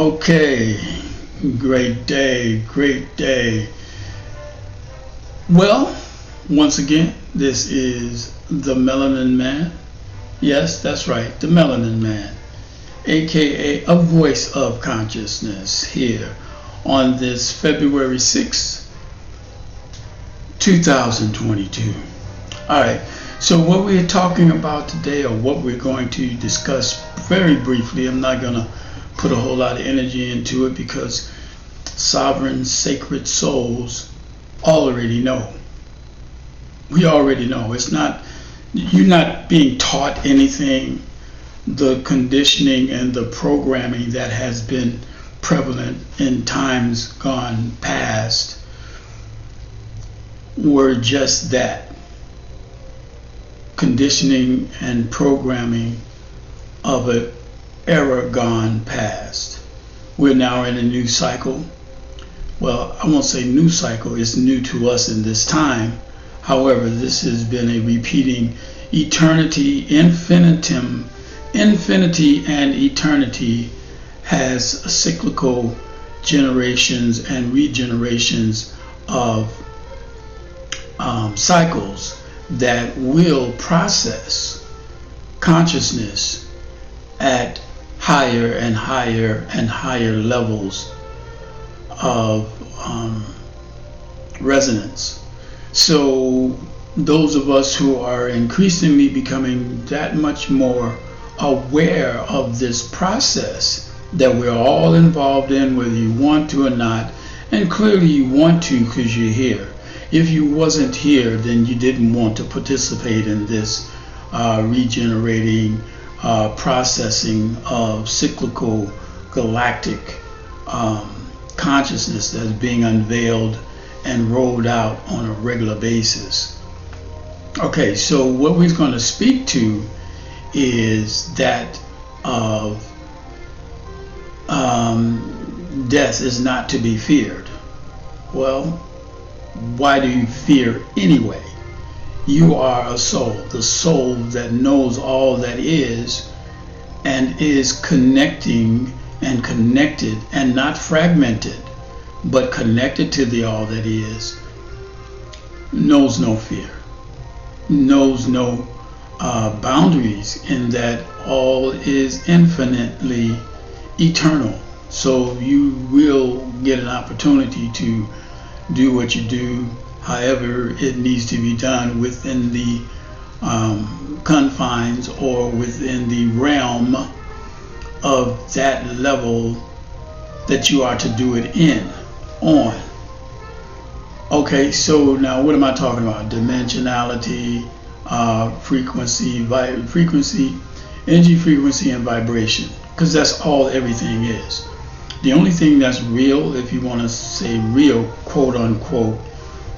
Okay, great day, great day. Well, once again, this is the Melanin Man. Yes, that's right, the Melanin Man, aka a voice of consciousness, here on this February 6th, 2022. All right, so what we're talking about today, or what we're going to discuss very briefly, I'm not going to put a whole lot of energy into it because sovereign sacred souls already know. We already know. It's not, you're not being taught anything. The conditioning and the programming that has been prevalent in times gone past were just that, conditioning and programming of an era gone past. We're now in a new cycle. Well, I won't say new cycle, it's new to us in this time. However, this has been a repeating eternity, infinitum, infinity and eternity has cyclical generations and regenerations of cycles that will process consciousness at higher and higher and higher levels of resonance. So those of us who are increasingly becoming that much more aware of this process that we're all involved in, whether you want to or not, and clearly you want to because you're here. If you wasn't here, then you didn't want to participate in this regenerating processing of cyclical galactic consciousness that's being unveiled and rolled out on a regular basis. Okay, so what we're going to speak to is that of death is not to be feared. Well, why do you fear anyway? You are a soul, the soul that knows all that is and is connecting and connected and not fragmented, but connected to the all that is, knows no fear, knows no boundaries, in that all is infinitely eternal. So you will get an opportunity to do what you do, however it needs to be done within the confines or within the realm of that level that you are to do it on. Okay, so now what am I talking about? Dimensionality, frequency, energy, frequency, and vibration, because that's all everything is. The only thing that's real, if you want to say real, quote unquote,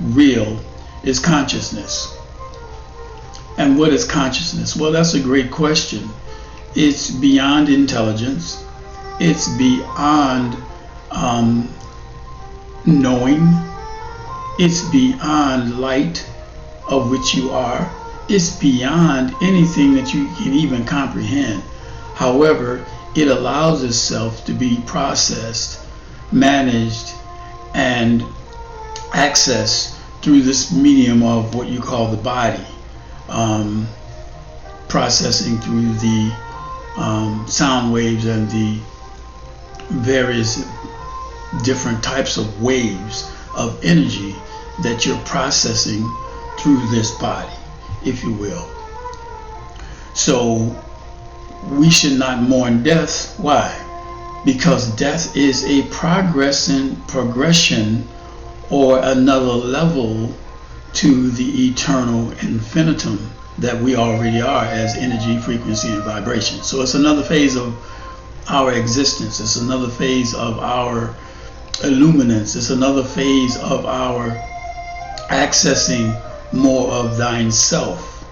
real, is consciousness. And what is consciousness? Well, that's a great question. It's beyond intelligence. It's beyond knowing. It's beyond light, of which you are. It's beyond anything that you can even comprehend. However, it allows itself to be processed, managed, and accessed through this medium of what you call the body, processing through the sound waves and the various different types of waves of energy that you're processing through this body, if you will. So we should not mourn death. Why? Because death is a progression or another level to the eternal infinitum that we already are as energy, frequency, and vibration. So it's another phase of our existence. It's another phase of our illuminance. It's another phase of our accessing more of thine self.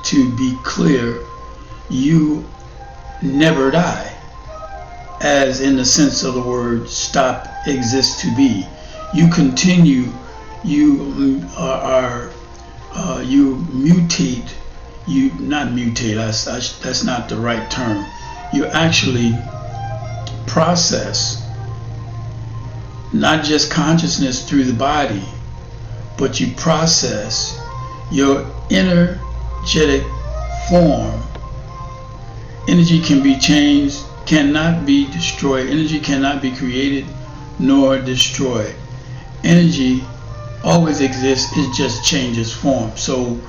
To be clear, you never die, as in the sense of the word stop, exist, to be. You continue, you you mutate, that's not the right term. You actually process not just consciousness through the body, but you process your energetic form. Energy can be changed, cannot be destroyed. Energy cannot be created nor destroyed. Energy always exists, it just changes form. So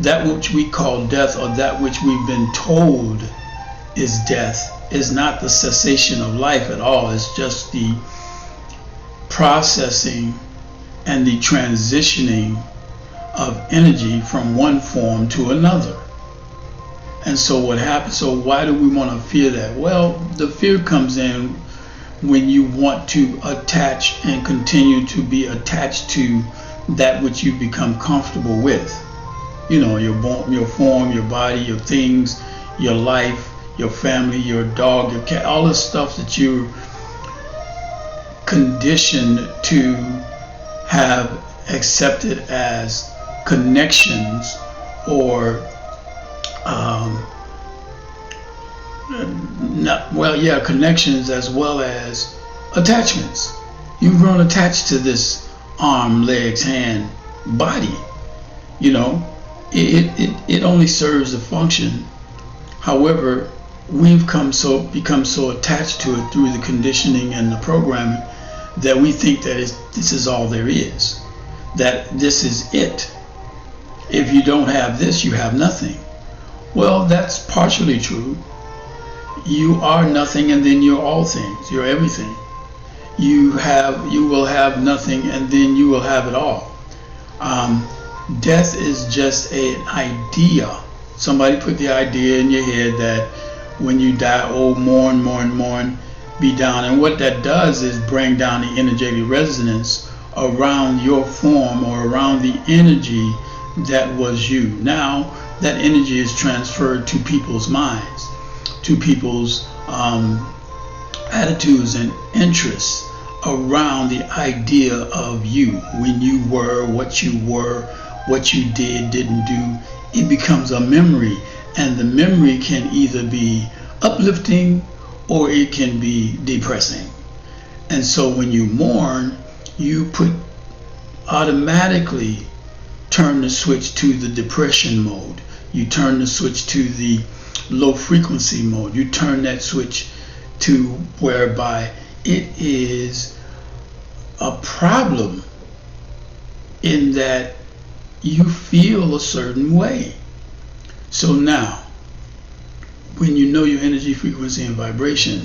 that which we call death, or that which we've been told is death, is not the cessation of life at all. It's just the processing and the transitioning of energy from one form to another. And so what happens, so why do we want to fear that? Well, the fear comes in when you want to attach and continue to be attached to that which you become comfortable with. You know, your form, your body, your things, your life, your family, your dog, your cat, all the stuff that you're conditioned to have accepted as connections, or connections as well as attachments. You've grown attached to this arm, legs, hand, body. You know, it only serves a function. However, we've become so attached to it through the conditioning and the programming that we think that this is all there is, that this is it. If you don't have this, you have nothing. Well, that's partially true. You are nothing and then you're all things. You're everything. You will have nothing and then you will have it all. Death is just an idea. Somebody put the idea in your head that when you die, oh, mourn, mourn, mourn, be down. And what that does is bring down the energetic resonance around your form, or around the energy that was you. Now that energy is transferred to people's minds, to people's attitudes and interests around the idea of you, when you were, what you did, didn't do. It becomes a memory, and the memory can either be uplifting or it can be depressing. And so when you mourn, you automatically turn the switch to the depression mode. You turn the switch to the low frequency mode. You turn that switch to whereby it is a problem in that you feel a certain way. So now, when you know your energy, frequency, and vibration,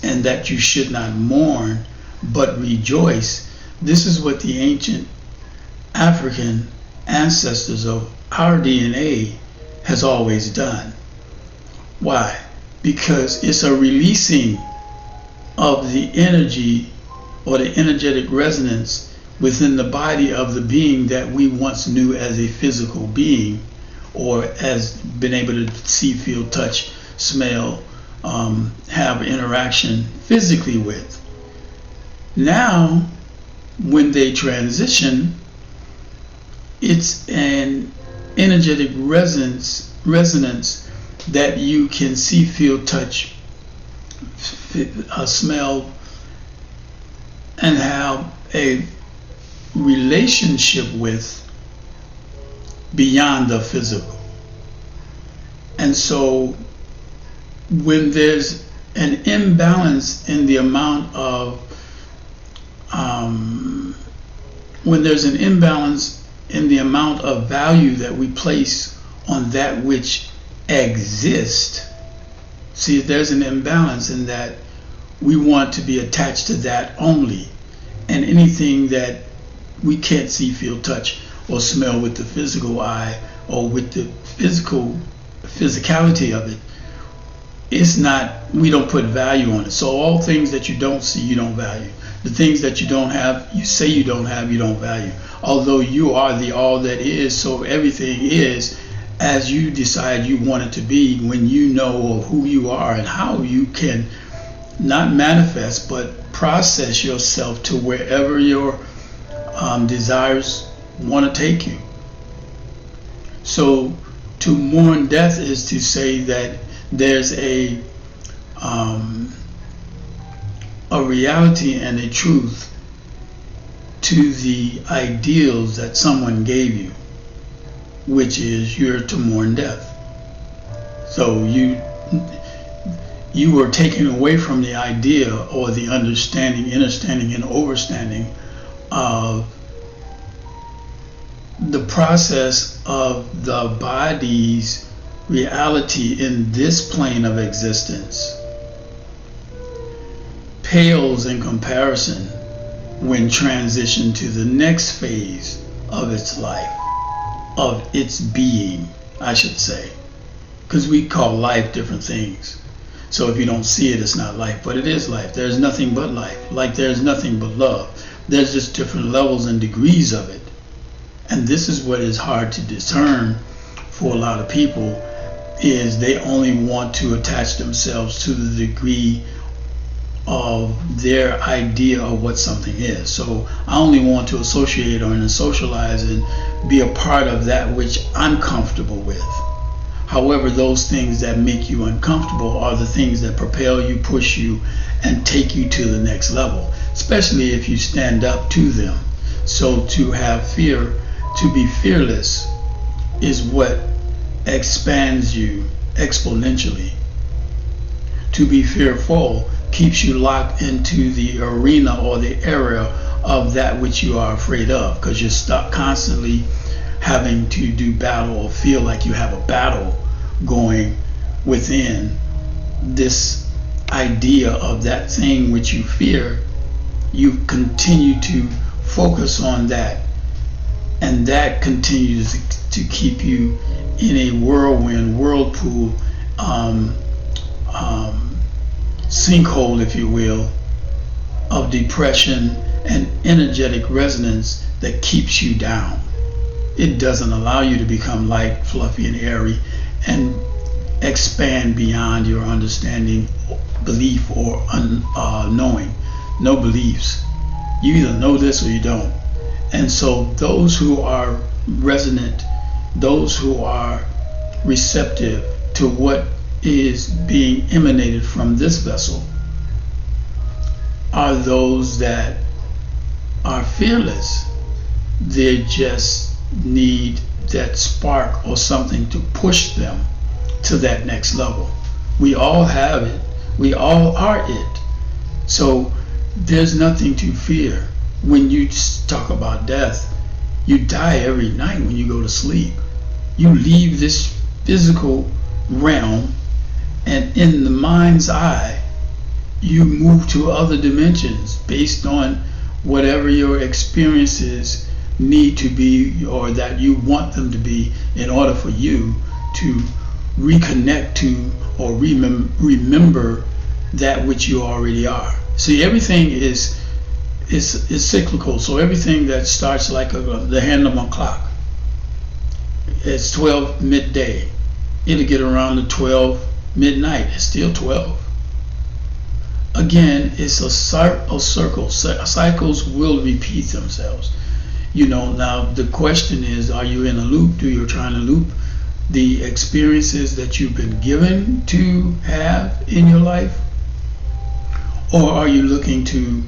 and that you should not mourn but rejoice, this is what the ancient African ancestors of our DNA has always done. Why? Because it's a releasing of the energy, or the energetic resonance within the body of the being that we once knew as a physical being, or as been able to see, feel, touch, smell, have interaction physically with. Now, when they transition, it's an energetic resonance that you can see, feel, touch, smell, and have a relationship with beyond the physical. And so when there's an imbalance in the amount of value that we place on that which exists, see, there's an imbalance in that we want to be attached to that only, and anything that we can't see, feel, touch, or smell with the physical eye, or with the physicality of it, it's not, we don't put value on it. So all things that you don't see, you don't value. The things that you don't have, you say you don't have, you don't value. Although you are the all that is, so everything is as you decide you want it to be, when you know of who you are and how you can not manifest but process yourself to wherever your desires want to take you. So to mourn death is to say that there's a a reality and a truth to the ideals that someone gave you, which is you're to mourn death. So you were taken away from the idea or the understanding, understanding, and overstanding of the process of the body's reality in this plane of existence pales in comparison when transitioned to the next phase of its life, of its being, I should say, because we call life different things. So if you don't see it, it's not life, but it is life. There's nothing but life. Like there's nothing but love. There's just different levels and degrees of it. And this is what is hard to discern for a lot of people, is they only want to attach themselves to the degree of their idea of what something is. So I only want to associate or socialize and be a part of that which I'm comfortable with. However, those things that make you uncomfortable are the things that propel you, push you, and take you to the next level, especially if you stand up to them. So to have fear, to be fearless, is what expands you exponentially. To be fearful keeps you locked into the arena or the area of that which you are afraid of, because you're stuck constantly having to do battle or feel like you have a battle going within this idea of that thing which you fear. You continue to focus on that, and that continues to keep you in a whirlwind, whirlpool, sinkhole, if you will, of depression and energetic resonance that keeps you down. It doesn't allow you to become light, fluffy, and airy and expand beyond your understanding, belief, or knowing. No beliefs. You either know this or you don't. And so those who are resonant, those who are receptive to what is being emanated from this vessel, are those that are fearless. They just need that spark or something to push them to that next level. We all have it. We all are it. So there's nothing to fear. When you talk about death, you die every night when you go to sleep. You leave this physical realm, and in the mind's eye, you move to other dimensions based on whatever your experiences need to be, or that you want them to be, in order for you to reconnect to or remember that which you already are. See, everything is cyclical. So everything that starts like the hand of a clock, it's 12 midday. It'll get around to 12 midnight. It's still 12. Again, it's a circle. Cycles will repeat themselves. Now the question is, are you in a loop? Do you trying to loop the experiences that you've been given to have in your life? Or are you looking to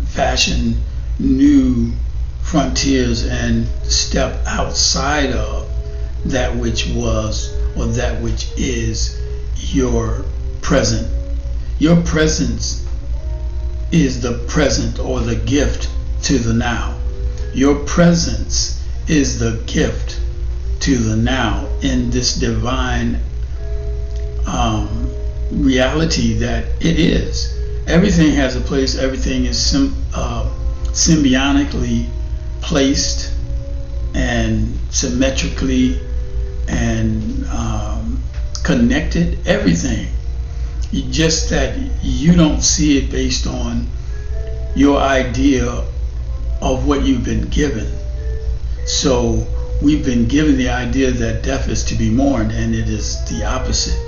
fashion new frontiers and step outside of that which was or that which is your present? Your presence is the present or the gift to the now. Your presence is the gift to the now in this divine reality that it is. Everything has a place. Everything is symbiotically placed and symmetrically and connected. Everything. Just that you don't see it based on your idea of what you've been given. So we've been given the idea that death is to be mourned, and it is the opposite.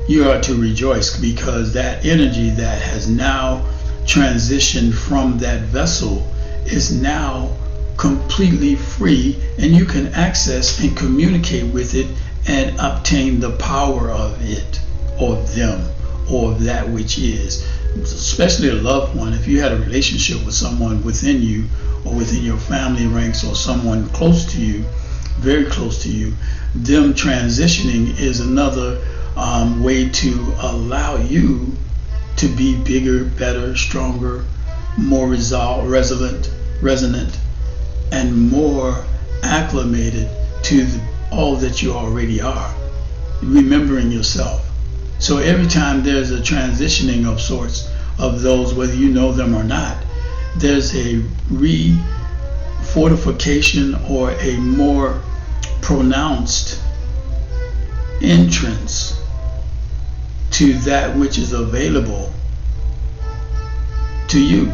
You are to rejoice, because that energy that has now transitioned from that vessel is now completely free, and you can access and communicate with it and obtain the power of it, or of them, or of that which is. especially a loved one, if you had a relationship with someone within you or within your family ranks or someone close to you, very close to you, them transitioning is another way to allow you to be bigger, better, stronger, more resonant, and more acclimated to all that you already are, remembering yourself. So every time there's a transitioning of sorts of those, whether you know them or not, there's a refortification or a more pronounced entrance to that which is available to you.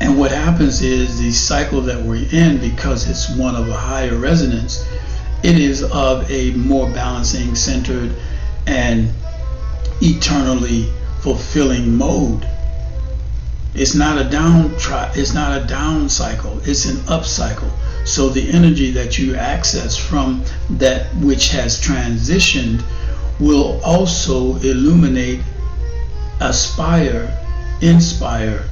And what happens is the cycle that we're in, because it's one of a higher resonance, it is of a more balancing, centered, and eternally fulfilling mode. It's not a down cycle, it's an up cycle. So the energy that you access from that which has transitioned will also illuminate, aspire, inspire,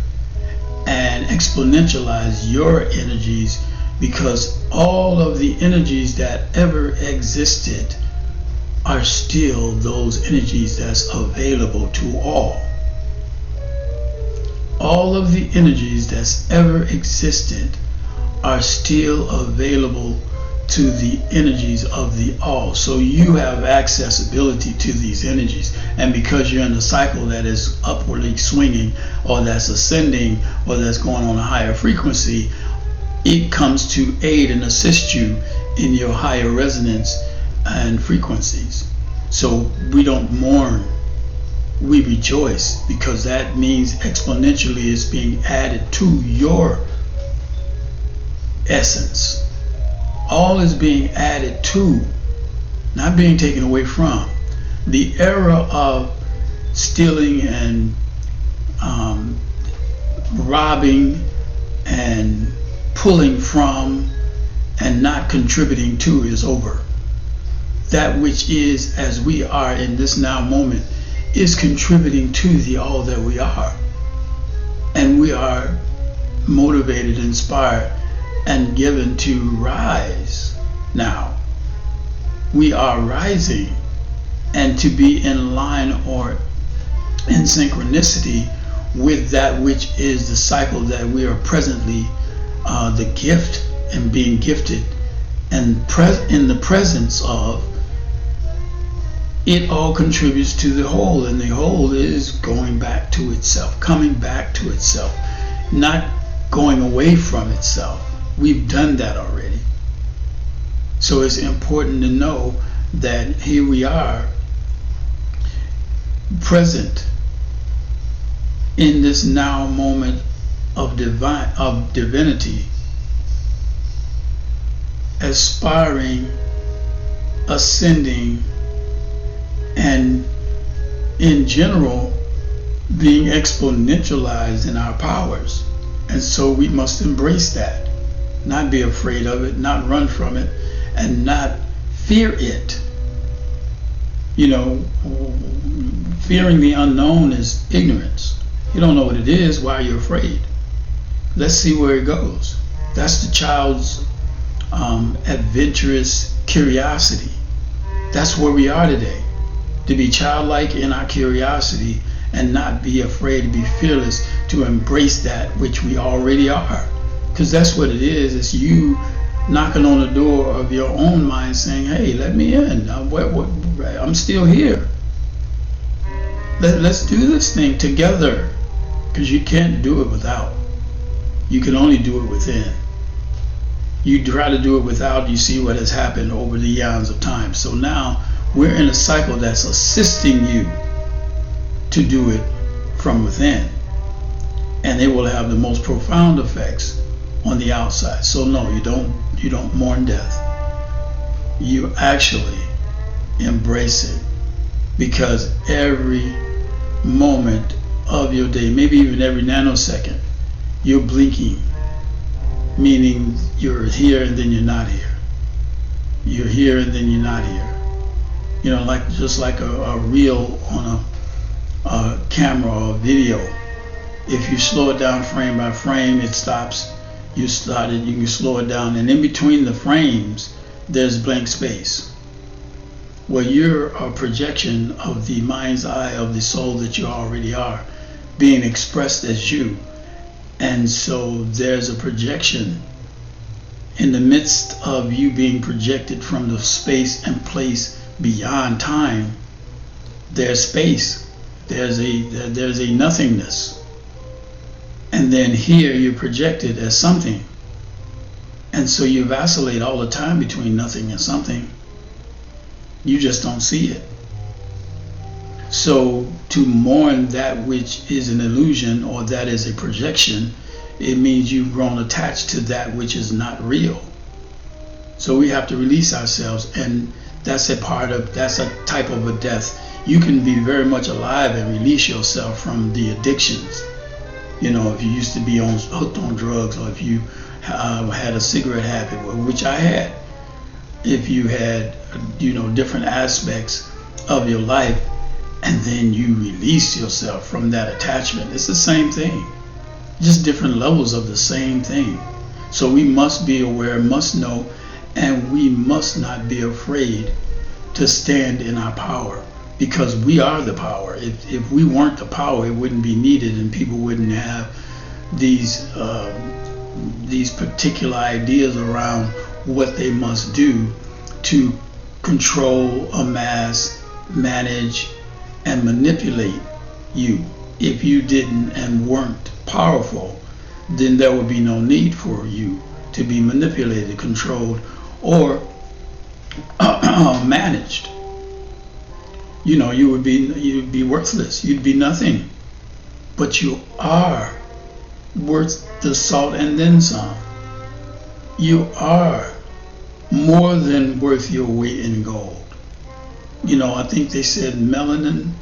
and exponentialize your energies, because all of the energies that ever existed are still those energies that's available to all. All of the energies that's ever existed are still available to the energies of the all. So you have accessibility to these energies, and because you're in a cycle that is upwardly swinging, or that's ascending, or that's going on a higher frequency, it comes to aid and assist you in your higher resonance and frequencies. So we don't mourn, we rejoice, because that means exponentially it's being added to your essence. All is being added to, not being taken away from. The era of stealing and robbing and pulling from and not contributing to is over. That which is, as we are in this now moment, is contributing to the all that we are. And we are motivated, inspired, and given to rise now. We are rising, and to be in line or in synchronicity with that which is the cycle that we are presently the gift and being gifted, and in the presence of it, all contributes to the whole, and the whole is going back to itself, coming back to itself, not going away from itself. We've done that already. So it's important to know that here we are, present in this now moment of divinity, aspiring, ascending, and in general being exponentialized in our powers. And so we must embrace that, not be afraid of it, not run from it, and not fear it. You know, fearing the unknown is ignorance. You don't know what it is, why are you afraid? Let's see where it goes. That's the child's adventurous curiosity. That's where we are today. To be childlike in our curiosity and not be afraid, to be fearless, to embrace that which we already are. Because that's what it is. It's you knocking on the door of your own mind saying, hey, let me in. I'm still here. Let's do this thing together. Because you can't do it without. You can only do it within. You try to do it without, you see what has happened over the eons of time. So now we're in a cycle that's assisting you to do it from within. And it will have the most profound effects on the outside. So no, you don't mourn death. You actually embrace it, because every moment of your day, maybe even every nanosecond, you're blinking, meaning you're here and then you're not here. You're here and then you're not here. You know, just like a reel on a camera or a video. If you slow it down frame by frame, it stops. You can slow it down, and in between the frames, there's blank space, where you're a projection of the mind's eye of the soul that you already are, being expressed as you. And so there's a projection in the midst of you being projected from the space and place beyond time. There's space. There's a nothingness. And then here you're projected as something. And so you vacillate all the time between nothing and something. You just don't see it. So to mourn that which is an illusion or that is a projection, it means you've grown attached to that which is not real. So we have to release ourselves, and that's a type of a death. You can be very much alive and release yourself from the addictions. You know, if you used to be hooked on drugs, or if you had a cigarette habit, which I had. If you had, different aspects of your life, and then you release yourself from that attachment, it's the same thing. Just different levels of the same thing. So we must be aware, must know, and we must not be afraid to stand in our power, because we are the power. If we weren't the power, it wouldn't be needed, and people wouldn't have these particular ideas around what they must do to control, amass, manage, and manipulate you. If you didn't and weren't powerful, then there would be no need for you to be manipulated, controlled, or managed. You'd be worthless. You'd be nothing. But you are worth the salt and then some. You are more than worth your weight in gold. I think they said melanin,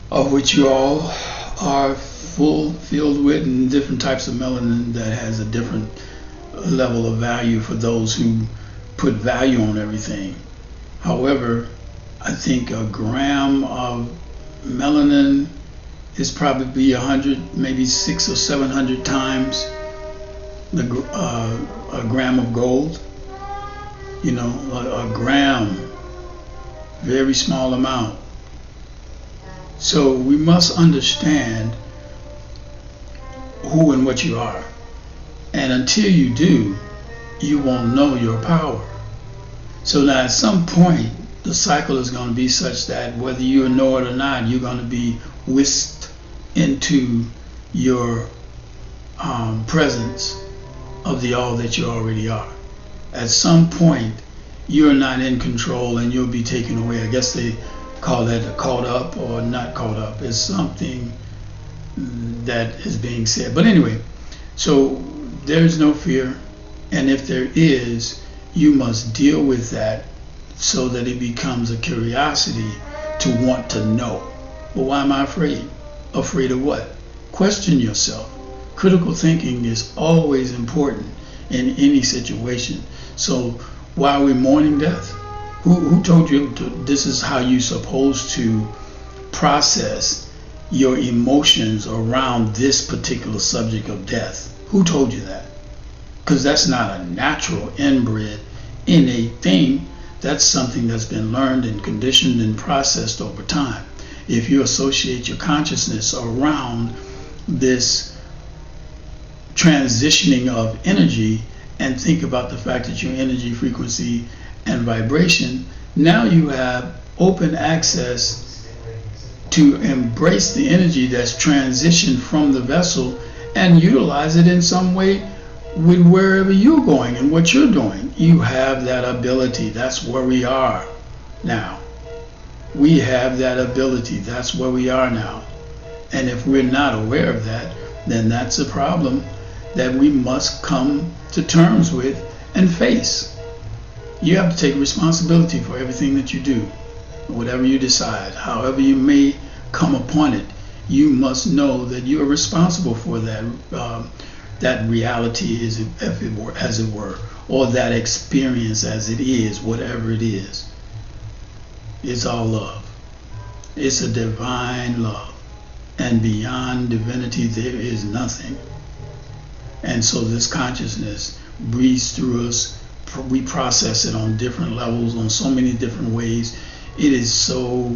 of which you all are filled with, and different types of melanin that has a different level of value for those who put value on everything. However, I think a gram of melanin is probably 100, maybe 600 or 700 times a gram of gold. A gram, very small amount. So we must understand who and what you are. And until you do, you won't know your power. So now at some point, the cycle is going to be such that whether you know it or not, you're going to be whisked into your presence of the all that you already are. At some point, you're not in control and you'll be taken away. I guess they call that caught up or not caught up. It's something that is being said. But anyway, so there's no fear. And if there is, you must deal with that so that it becomes a curiosity to want to know. Well, why am I afraid? Afraid of what? Question yourself. Critical thinking is always important in any situation. So why are we mourning death? Who told you this is how you're supposed to process your emotions around this particular subject of death? Who told you that? Because that's not a natural, inbred, innate thing. That's something that's been learned and conditioned and processed over time. If you associate your consciousness around this transitioning of energy and think about the fact that your energy, frequency, and vibration, now you have open access to embrace the energy that's transitioned from the vessel and utilize it in some way with wherever you're going and what you're doing. You have that ability. That's where we are now. We have that ability. That's where we are now. And if we're not aware of that, then that's a problem that we must come to terms with and face. You have to take responsibility for everything that you do, whatever you decide, however you may come upon it. You must know that you are responsible for that. That reality is, as it were, or that experience as it is, whatever it is. It's all love. It's a divine love. and beyond divinity there is nothing. And so this consciousness breathes through us. We process it on different levels, on so many different ways. It is so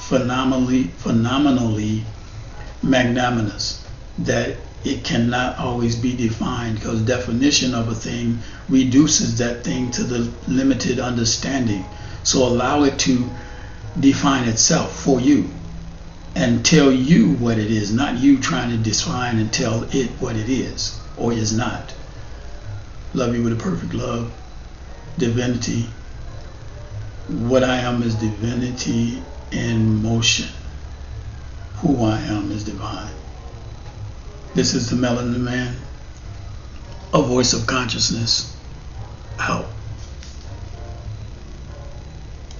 phenomenally magnanimous that it cannot always be defined, because definition of a thing reduces that thing to the limited understanding. So allow it to define itself for you and tell you what it is, not you trying to define and tell it what it is or is not. Love you with a perfect love. Divinity. What I am is divinity in motion. Who I am is divine. This is the Melanin Man, a voice of consciousness. Out.